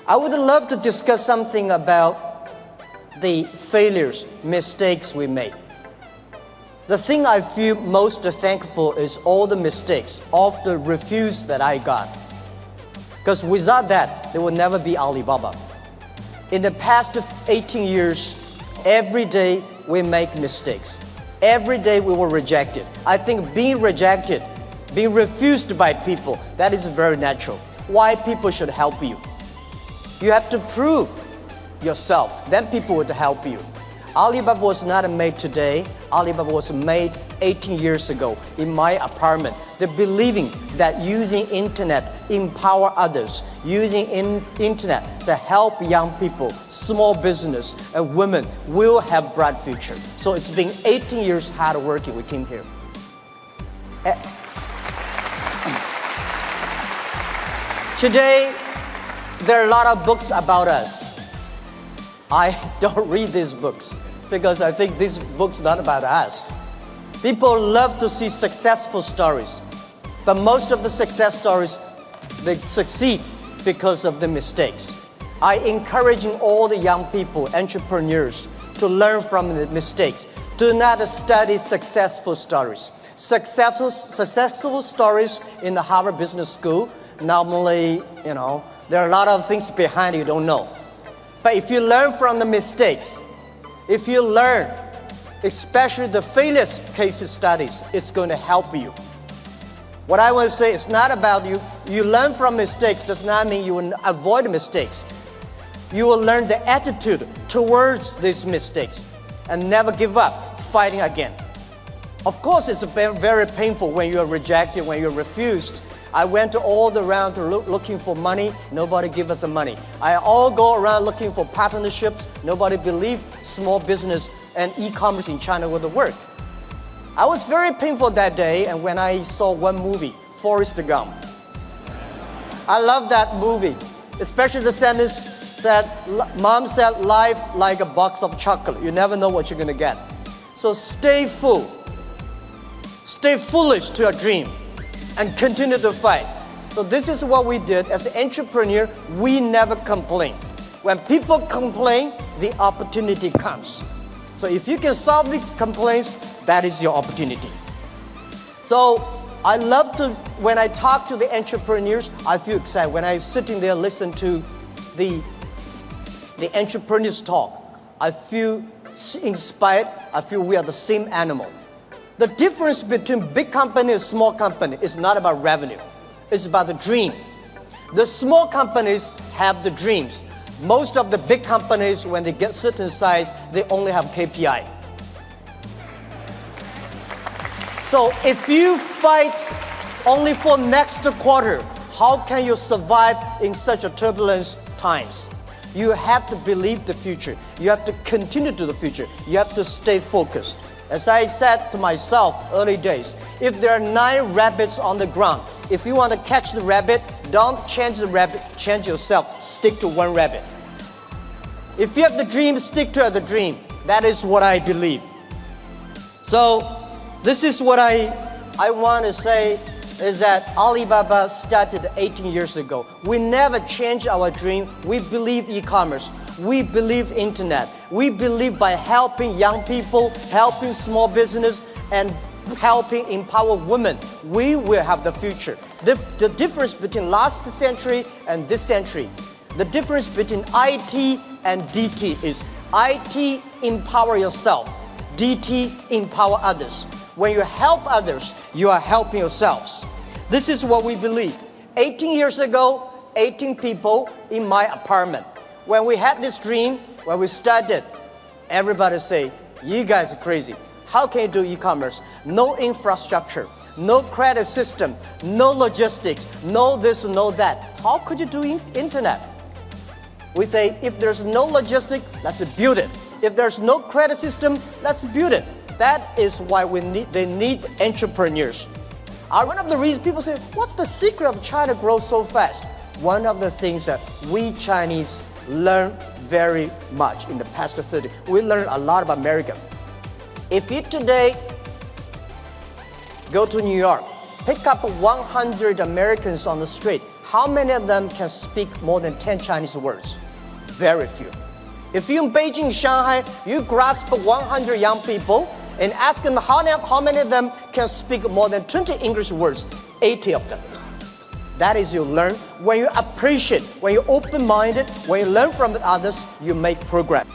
I would love to discuss something about the failures, mistakes we made. The thing I feel most thankful is all the mistakes, all the refuse that I got. Because without that, there would never be Alibaba. In the past 18 years, every day we make mistakes. Every day we were rejected. I think being rejected, being refused by people, that is very natural. Why people should help you? You have to prove yourself, then people would help you. Alibaba was not made today. Alibaba was made 18 years ago in my apartment. They're believing that using internet empower others, using internet to help young people, small business, and women will have bright future. So it's been 18 years hard working. We came here. Today, there are a lot of books about us. I don't read these books because I think these books are not about us. People love to see successful stories, but most of the success stories, they succeed because of the mistakes. I encouraging all the young people, entrepreneurs, to learn from the mistakes. Do not study successful stories. Successful stories in the Harvard Business School, normally, there are a lot of things behind you don't know. But if you learn from the mistakes, if you learn, especially the failure case studies, it's going to help you. What I want to say is not about you. You learn from mistakes does not mean you will avoid mistakes. You will learn the attitude towards these mistakes and never give up, fighting again. Of course, it's very painful when you're rejected, when you're refused. I went all around looking for money. Nobody give us the money. I all go around looking for partnerships. Nobody believed small business and e-commerce in China would work. I was very painful that day, and when I saw one movie, Forrest Gump. I love that movie, especially the sentence that Mom said, life like a box of chocolate. You never know what you're gonna get. So stay full. Stay foolish to your dream and continue to fight. So this is what we did. As an entrepreneur, we never complain. When people complain, the opportunity comes. So if you can solve the complaints, that is your opportunity. So I love to, when I talk to the entrepreneurs, I feel excited. When I'm sitting there listen to the entrepreneurs talk, I feel inspired. I feel we are the same animal. The difference between big company and small company is not about revenue. It's about the dream. The small companies have the dreams. Most of the big companies, when they get certain size, they only have KPI. So if you fight only for next quarter, how can you survive in such a turbulence times? You have to believe the future. You have to continue to the future. You have to stay focused. As I said to myself early days, if there are 9 rabbits on the ground, if you want to catch the rabbit, don't change the rabbit, change yourself, stick to one rabbit. If you have the dream, stick to the dream. That is what I believe. So this is what I want to say is that Alibaba started 18 years ago. We never changed our dream. We believe e-commerce. We believe internet. We believe by helping young people, helping small business, and helping empower women, we will have the future. The difference between last century and this century, the difference between IT and DT is IT empower yourself, DT empower others. When you help others, you are helping yourselves. This is what we believe. 18 years ago, 18 people in my apartment. When we had this dream, when we started, everybody say, you guys are crazy. How can you do e-commerce? No infrastructure, no credit system, no logistics, no this, no that. How could you do internet? We say, if there's no logistics, let's build it. If there's no credit system, let's build it. That is why they need entrepreneurs. One of the reasons people say, what's the secret of China grow so fast? One of the things that we Chinese learn very much in the past 30. We learned a lot about America. If you today go to New York, pick up 100 Americans on the street, how many of them can speak more than 10 Chinese words? Very few. If you're in Beijing, Shanghai, you grasp 100 young people and ask them how many of them can speak more than 20 English words, 80 of them. That is, you learn. When you appreciate, when you're open-minded, when you learn from the others, you make progress.